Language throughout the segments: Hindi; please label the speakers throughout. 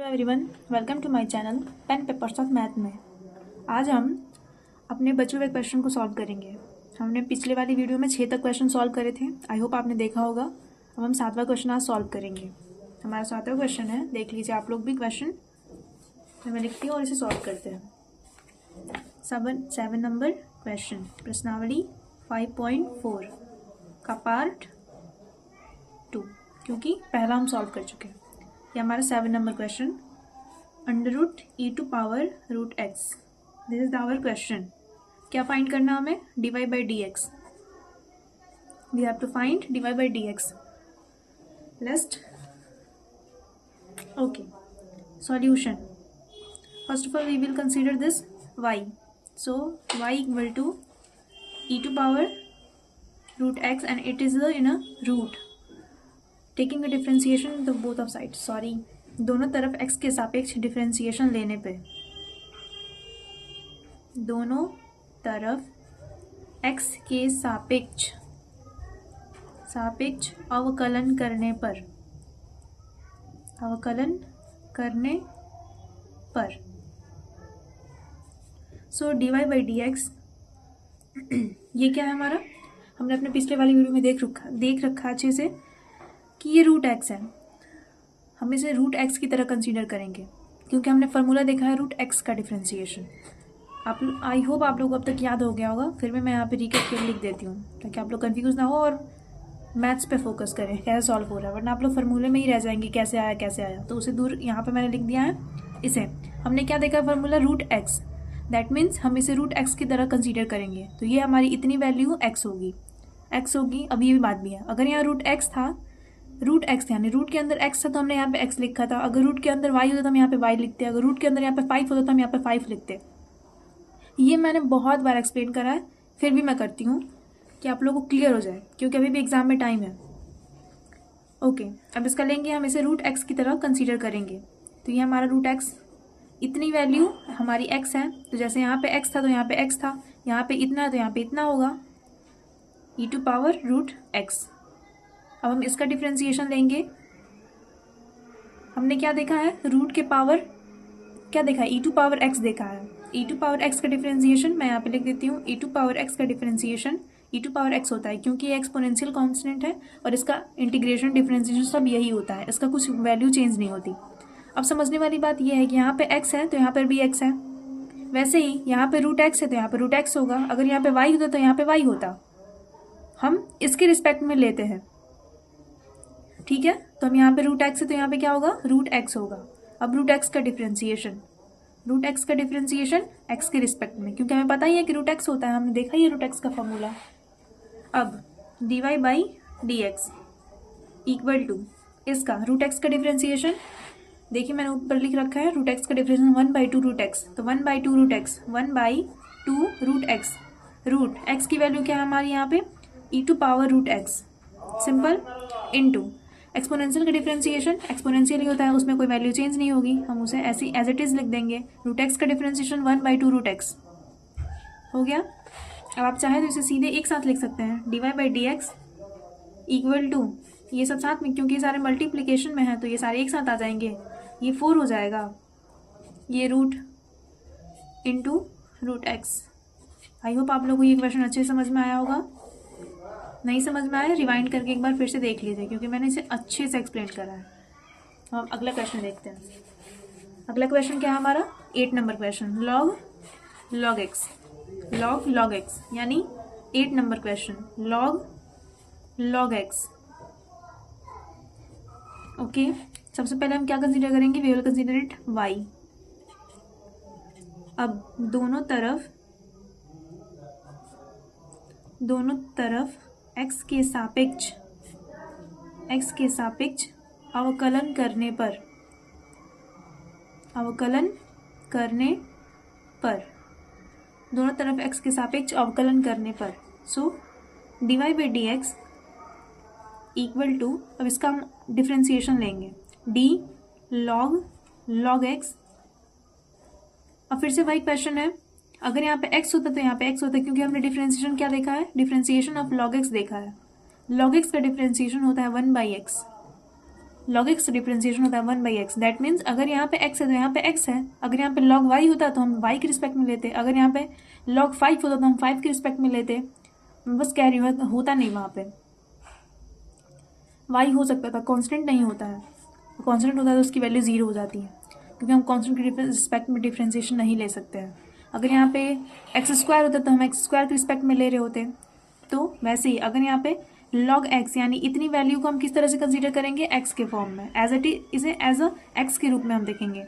Speaker 1: Hello everyone, welcome to my channel pen papers of math में। आज हम अपने बचे हुए क्वेश्चन को सॉल्व करेंगे। हमने पिछले वाली वीडियो में 6 तक क्वेश्चन सॉल्व करे थे। आई होप आपने देखा होगा। अब हम 7वां क्वेश्चन आज सॉल्व करेंगे। हमारा 7वां क्वेश्चन है, देख लीजिए आप लोग भी क्वेश्चन। मैं लिखती हूँ और इसे सॉल्व करते हैं। 7 नंबर क्वेश्चन, प्रश्नावली 5.4 का पार्ट 2, क्योंकि पहला हम सॉल्व कर चुके हैं। ये हमारा 7 नंबर question, √e⁻√x। This is our question. क्या फाइंड करना हमें? dy/dx। We have to find dy/dx। Let's okay solution. First of all we will consider this y। So y equal to e⁻√x and it is in a root। Taking a differentiation the both of side, sorry, दोनों तरफ x के सापेक्ष डिफ्रेंसिएशन लेने पे, दोनों तरफ x के सापेक्ष अवकलन करने पर सो dy/dx ये क्या है हमारा? हमने अपने पिछले वाली वीडियो में देख रखा अच्छे से कि ये √x है। हम इसे √x की तरह कंसीडर करेंगे क्योंकि हमने फार्मूला देखा है √x का डिफ्रेंसिएशन। आई होप आप लोगों को अब तक याद हो गया होगा। फिर भी मैं यहाँ पे रिकैप करके लिख देती हूँ ताकि आप लोग कंफ्यूज ना हो और मैथ्स पे फोकस करें कैसे सॉल्व हो रहा है, वरना आप लोग फार्मूले में ही रह जाएंगे कैसे आया। तो उसे दूर यहाँ पे मैंने लिख दिया है। इसे हमने क्या देखा फार्मूला √x, दैट मीन्स हम इसे √x की तरह कंसीडर करेंगे। तो ये हमारी इतनी वैल्यू x होगी। अब ये भी बात भी है, अगर यहाँ √x था, √x यानी रूट के अंदर x था तो हमने यहाँ पे x लिखा था। अगर रूट के अंदर y होता तो हम यहाँ पे y लिखते। अगर रूट के अंदर यहाँ पे 5 होता तो हम यहाँ पे 5 लिखते। ये मैंने बहुत बार एक्सप्लेन करा है, फिर भी मैं करती हूँ कि आप लोगों को क्लियर हो जाए, क्योंकि अभी भी एग्जाम में टाइम है। ओके, अब इसका लेंगे हम इसे √x की तरह कंसीडर करेंगे। तो ये हमारा √x, इतनी वैल्यू हमारी x है। तो जैसे यहाँ पे x था तो यहाँ पे x था, यहाँ पे इतना है तो यहाँ पे इतना होगा, e⁻√x। अब हम इसका डिफ्रेंसिएशन लेंगे। हमने क्या देखा है? रूट के पावर क्या देखा है? e⁻x देखा है। e⁻x का डिफ्रेंसिएशन मैं यहाँ पे लिख देती हूँ। e⁻x का डिफ्रेंसिएशन e⁻x होता है क्योंकि ये एक्सपोनेंशियल कांस्टेंट है और इसका इंटीग्रेशन डिफ्रेंसिएशन सब यही होता है, इसका कुछ वैल्यू चेंज नहीं होती। अब समझने वाली बात यह है कि यहाँ पे x है तो यहाँ पर भी x है, वैसे ही यहाँ पे √x है तो यहाँ पे √x होगा। अगर यहाँ पे y होता तो यहाँ पे y होता। हम इसके रिस्पेक्ट में लेते हैं, ठीक है। तो हम यहाँ पे √x है तो यहाँ पे क्या होगा? √x होगा। अब √x का डिफ्रेंसिएशन x के रिस्पेक्ट में, क्योंकि हमें पता ही है कि √x होता है, हमने देखा ही है √x का फॉर्मूला। अब dy/dx इक्वल टू इसका √x का डिफ्रेंसिएशन, देखिए मैंने ऊपर लिख रखा है √x का डिफ्रेंसिएशन 1/2 √x। तो 1/2 √x, रूट x की वैल्यू क्या है हमारी यहाँ पे? e⁻√x, सिंपल, इनटू एक्सपोनेंशियल का डिफ्रेंसिएशन, एक्सपोनेंशियल ही होता है, उसमें कोई वैल्यू चेंज नहीं होगी, हम उसे ऐसी एज इट इज लिख देंगे। √x का डिफ्रेंसिएशन 1/2 √x हो गया। अब आप चाहे तो इसे सीधे एक साथ लिख सकते हैं, dy/dx इक्वल टू, ये सब साथ में क्योंकि ये सारे मल्टीप्लीकेशन में है तो ये सारे एक साथ आ जाएंगे। ये 4 हो जाएगा, ये root into √x। I hope आप लोगों को ये क्वेश्चन अच्छे से समझ में आया होगा। नहीं समझ में आया रिवाइंड करके एक बार फिर से देख लीजिए, क्योंकि मैंने इसे अच्छे से एक्सप्लेन करा है। हम अगला क्वेश्चन देखते हैं। अगला क्वेश्चन क्या है हमारा? 8 नंबर क्वेश्चन, log x, यानी 8 नंबर क्वेश्चन log x। ओके, सबसे पहले हम क्या कंसीडर करेंगे? We will consider it y। अब दोनों तरफ x के सापेक्ष अवकलन करने पर सो dy/dx इक्वल टू, अब इसका हम डिफ्रेंसिएशन लेंगे, d log x। अब फिर से वही क्वेश्चन है, अगर यहाँ पे x होता तो यहाँ पे x होता, क्योंकि हमने डिफ्रेंसिएशन क्या देखा है? डिफ्रेंसिएशन ऑफ log x देखा है। log x का डिफ्रेंसिएशन होता है 1/x। log x डिफ्रेंशिएशन होता है 1/x। दैट मीन्स अगर यहाँ पे x है तो यहाँ पे x है, अगर यहाँ पे log y होता तो हम y के रिस्पेक्ट में लेते, अगर यहाँ पे log 5 होता तो हम 5 के रिस्पेक्ट में लेते। मैं बस कह रही हूँ होता नहीं, वहाँ पे y हो सकता था, कांस्टेंट नहीं होता है। कांस्टेंट होता है तो उसकी वैल्यू 0 हो जाती है, क्योंकि हम कांस्टेंट के रिस्पेक्ट में डिफ्रेंशिएशन नहीं ले सकते हैं। अगर यहाँ पे x² होता तो हम x² के रिस्पेक्ट में ले रहे होते। तो वैसे ही अगर यहाँ पे log x यानी इतनी वैल्यू को हम किस तरह से कंसीडर करेंगे, x के फॉर्म में, इसे एज अ x के रूप में हम देखेंगे।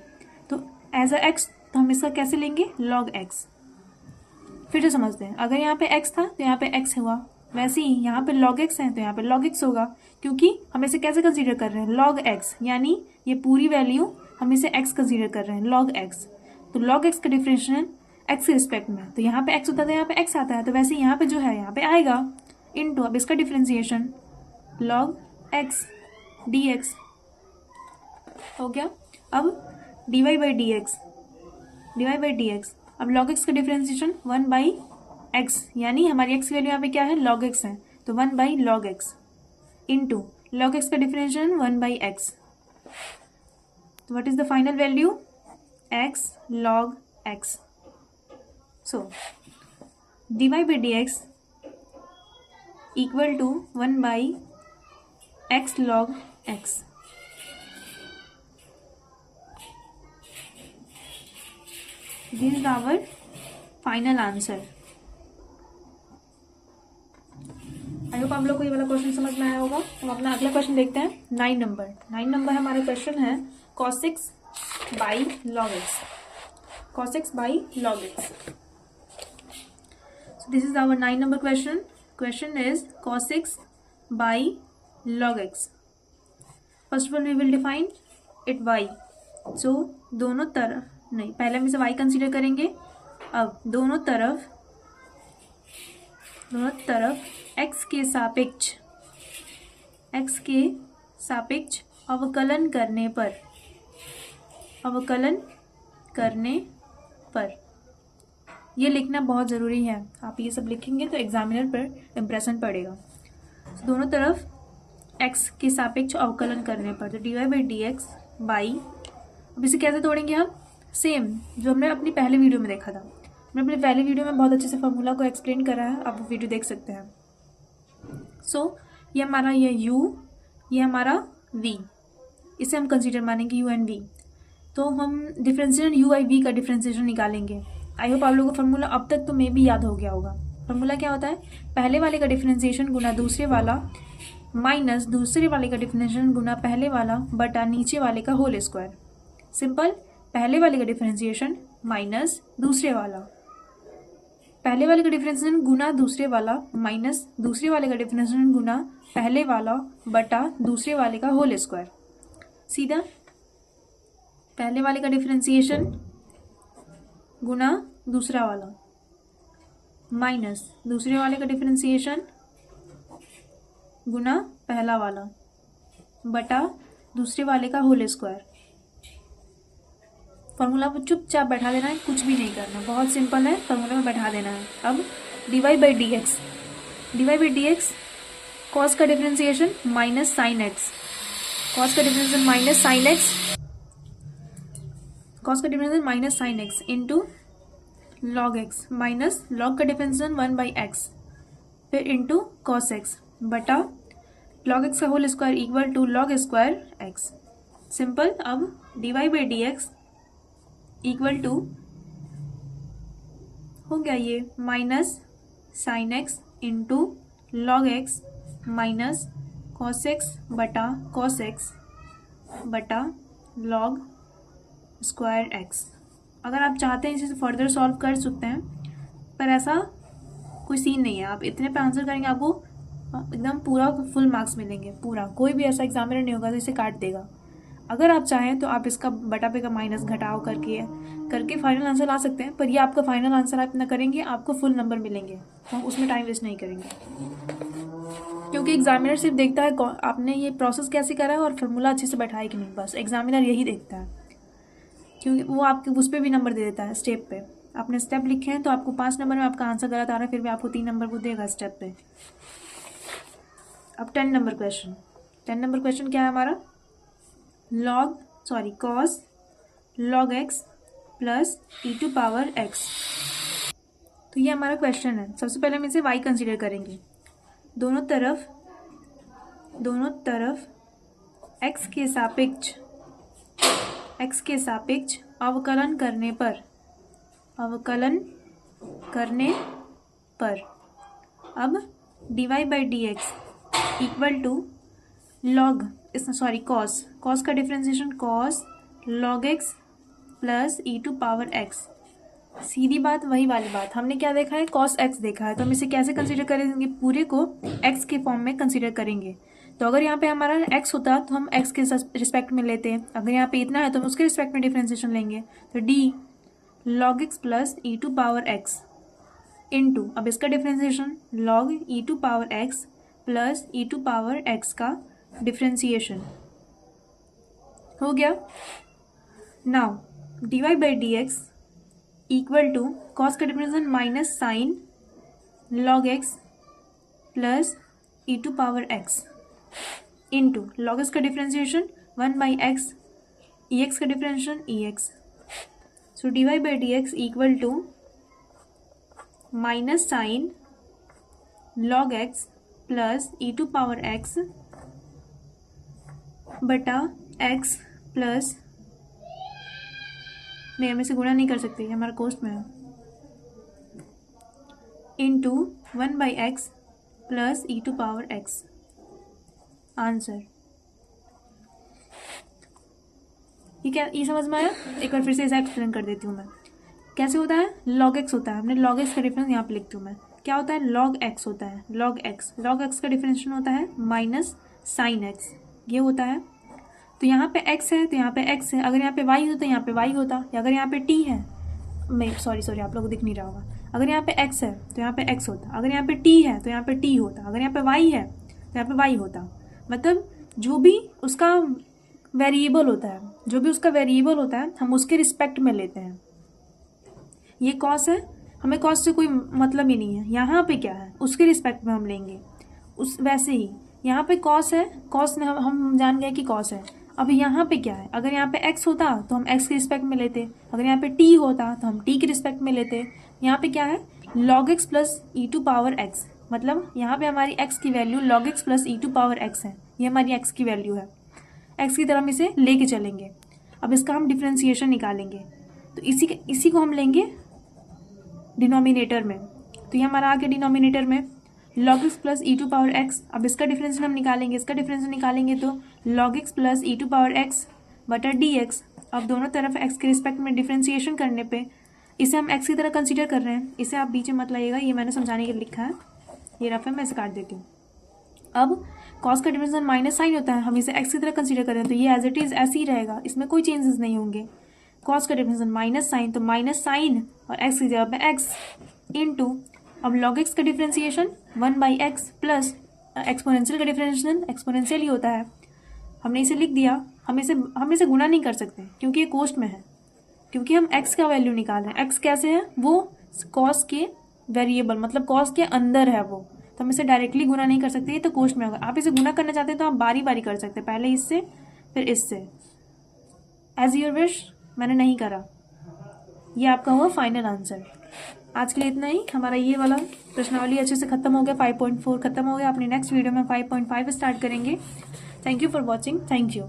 Speaker 1: तो एज अ x तो हम इसका कैसे लेंगे, log x। फिर से समझते हैं, अगर यहाँ पे x था तो यहाँ पे x हुआ, वैसे ही यहाँ पे log x है तो यहाँ पे log x होगा, क्योंकि हम इसे कैसे कंसीडर कर रहे हैं, log x, यानी ये पूरी वैल्यू हम इसे x कंसीडर कर रहे हैं, log x। तो log x का डिफरेंशिएशन x के रिस्पेक्ट में, तो यहाँ पे x होता है तो यहाँ पे x आता है, तो वैसे यहाँ पे जो है यहाँ पे आएगा इनटू, अब इसका डिफरेंशिएशन log x dx हो गया। अब dy by dx, अब log x का डिफरेंशिएशन 1/x, यानी हमारी x की वैल्यू यहाँ पे क्या है, log x है, तो 1/log x into log x का डिफरेंशिएशन 1/x। तो what is the final value, x log x। So dy by dx equal to 1/x log x। This is our final answer। I hope आप लोग को ये वाला क्वेश्चन समझ में आया होगा। हम अपना अगला क्वेश्चन देखते हैं, 9 नंबर हमारा क्वेश्चन है cos x by log x। cos x by log x। So this is our 9 number question। Question is cos x by log x। First of all we will define it y। So दोनों तरफ नहीं, पहले हम इसे y कंसीडर करेंगे। अब दोनों तरफ x के सापेक्ष अवकलन करने पर ये लिखना बहुत ज़रूरी है। आप ये सब लिखेंगे तो एग्जामिनर पर इम्प्रेशन पड़ेगा। दोनों तरफ x के सापेक्ष अवकलन करने पर, तो dy by dx बाई, अब इसे कैसे तोड़ेंगे हम, सेम जो हमने अपनी पहले वीडियो में देखा था। हमने अपने पहले वीडियो में बहुत अच्छे से फॉर्मूला को एक्सप्लेन करा है, आप वो वीडियो देख सकते हैं। सो ये हमारा u, ये हमारा v, इसे हम कंसीडर मानेंगे u एंड v। तो हम डिफरेंशिएशन u बाई v का डिफरेंशिएशन निकालेंगे। आई होप आप लोगों को फार्मूला अब तक तो मे भी याद हो गया होगा। फार्मूला क्या होता है, पहले वाले का डिफरेंशिएशन गुना दूसरे वाला माइनस दूसरे वाले का डिफरेंशिएशन गुना पहले वाला बटा नीचे वाले का होल स्क्वायर। सिंपल, पहले वाले का डिफरेंशिएशन माइनस दूसरे वाला, पहले वाले का डिफरेंशिएशन गुना दूसरे वाला माइनस दूसरे वाले का डिफरेंशिएशन गुना पहले वाला बटा दूसरे वाले का होल स्क्वायर। सीधा पहले वाले का डिफरेंशिएशन गुना दूसरा वाला माइनस दूसरे वाले का डिफरेंशिएशन गुना पहला वाला बटा दूसरे वाले का होल स्क्वायर। फॉर्मूला को चुपचाप बैठा देना है, कुछ भी नहीं करना, बहुत सिंपल है, फॉर्मूला में बैठा देना है। अब dy by dx कॉस का differentiation minus sine x, cos का differentiation minus sine x, cos का differentiation minus sine x into log x minus log का डिफरेंशिएशन 1/x, फिर इंटू कॉस एक्स बटा लॉग एक्स का whole square equal to log square x. Simple, अब dy by dx equal to हो गया ये minus sine x into log x minus cos x बटा लॉग स्क्वायर एक्स। अगर आप चाहते हैं इसे फर्दर सॉल्व कर सकते हैं, पर ऐसा कोई सीन नहीं है। आप इतने पे आंसर करेंगे, आपको एकदम पूरा फुल मार्क्स मिलेंगे, पूरा। कोई भी ऐसा एग्जामिनर नहीं होगा तो इसे काट देगा। अगर आप चाहें तो आप इसका बटा पे का माइनस घटाव करके फाइनल आंसर ला सकते हैं, पर ये आपका फाइनल आंसर आप इतना करेंगे आपको फुल नंबर मिलेंगे, तो उसमें टाइम वेस्ट नहीं करेंगे, क्योंकि एग्जामिनर सिर्फ देखता है आपने ये प्रोसेस कैसे करा है और फार्मूला अच्छे से बैठाया कि नहीं, बस एग्जामिनर यही देखता है। क्योंकि वो आपके उस पर भी नंबर दे देता है स्टेप पे। आपने स्टेप लिखे हैं तो आपको 5 नंबर में आपका आंसर गलत आ रहा है, फिर भी आपको 3 नंबर को देगा स्टेप पे। अब 10 नंबर क्वेश्चन क्या है हमारा, cos log x plus e⁻x। तो ये हमारा क्वेश्चन है। सबसे पहले हम इसे y कंसीडर करेंगे। दोनों तरफ x के सापेक्ष अवकलन करने पर अब dy/dx इक्वल टू cos का differentiation cos log x plus e⁻x। सीधी बात, वही वाली बात, हमने क्या देखा है, cos x देखा है, तो हम इसे कैसे कंसीडर करेंगे, पूरे को x के फॉर्म में कंसीडर करेंगे। तो अगर यहाँ पे हमारा x होता तो हम x के रिस्पेक्ट में लेते हैं, अगर यहाँ पे इतना है तो हम उसके रिस्पेक्ट में डिफ्रेंसिएशन लेंगे। तो d log x plus e⁻x into, अब इसका differentiation log e⁻x plus e⁻x का डिफ्रेंसिएशन हो गया। Now dy/dx equal to cos का differentiation minus sine log x plus e⁻x into log x का डिफ्रेंसिएशन 1/x, ex का differentiation ex। So dy/dx equal to minus sine log x plus e⁻x बटा x प्लस, नहीं हम इसे गुणा नहीं कर सकते, हमारा कोष्ट में है, into 1/x plus e⁻x। Answer ये समझ में आया? एक बार फिर से इसे एक्सप्लेन कर देती हूँ मैं। कैसे होता है, log x होता है, हमने log x का डिफरेंस यहाँ पे लिखती हूँ मैं। क्या होता है, log x होता है, log x का डिफरेंशिएशन होता है माइनस साइन x, ये होता है। तो यहाँ पे x है तो यहाँ पे x है, अगर यहाँ पे y होता तो यहाँ पे y होता, या अगर यहाँ पे t है, मैं सॉरी आप लोगों को दिख नहीं रहा होगा, अगर यहाँ पे x है तो यहाँ पे x होता, अगर यहाँ पे t है तो यहाँ पे t होता, अगर यहाँ पे y है तो यहाँ पे y होता। मतलब जो भी उसका वेरिएबल होता है, हम उसके रिस्पेक्ट में लेते हैं। ये कॉस है, हमें कॉस से कोई मतलब ही नहीं है, यहाँ पे क्या है उसके रिस्पेक्ट में हम लेंगे। वैसे ही यहाँ पे कॉस है, कॉस ने हम जान गए कि कॉस है। अब यहाँ पे क्या है, अगर यहाँ पे x होता तो हम x के रिस्पेक्ट में लेते, अगर यहाँ पे t होता तो हम t के रिस्पेक्ट में लेते। यहाँ पे क्या है, log x प्लस e⁻x, मतलब यहाँ पे हमारी x की value log x plus e⁻x है, ये हमारी x की वैल्यू है, x की तरह हम इसे लेके चलेंगे। अब इसका हम डिफ्रेंसिएशन निकालेंगे, तो इसी को हम लेंगे डिनोमिनेटर में। तो ये हमारा आ गया डिनोमिनेटर में log x प्लस e⁻x। अब इसका डिफरेंस हम निकालेंगे, तो log x प्लस e⁻x बटा dx। अब दोनों तरफ x के रिस्पेक्ट में डिफ्रेंसिएशन करने पे इसे हम x की तरह कंसीडर कर रहे हैं, इसे आप बीच में मत लाइएगा, ये मैंने समझाने के लिए लिखा है, ये रफ है, मैं इसे काट देती हूँ। अब cos का डिफरेंस माइनस साइन होता है, हम इसे x की तरह कंसीडर कर रहे हैं, तो ये एज इट इज़ ऐसे ही रहेगा, इसमें कोई चेंजेस नहीं होंगे। cos का डिफरेंस माइनस साइन, तो माइनस साइन और x की जगह पे x इंटू, अब log x का डिफ्रेंसिएशन 1/x प्लस एक्सपोनेंशियल का डिफ्रेंशिएशन एक्सपोनेंशियल ही होता है, हमने इसे लिख दिया। हम इसे गुणा नहीं कर सकते क्योंकि ये कोष्ट में है, क्योंकि हम x का वैल्यू निकाल रहे हैं। x कैसे है, वो cos के वेरिएबल, मतलब cos के अंदर है वो, तो हम इसे डायरेक्टली गुणा नहीं कर सकते, ये तो कोष्ट में होगा। आप इसे गुणा करना चाहते हैं तो आप बारी बारी कर सकते हैं, पहले इससे फिर इससे, एज योर विश। मैंने नहीं करा, ये आपका हुआ फाइनल आंसर। आज के लिए इतना ही। हमारा ये वाला प्रश्नावली अच्छे से खत्म हो गया, 5.4 खत्म हो गया। अपनी नेक्स्ट वीडियो में 5.5 स्टार्ट करेंगे। Thank you for watching, thank you.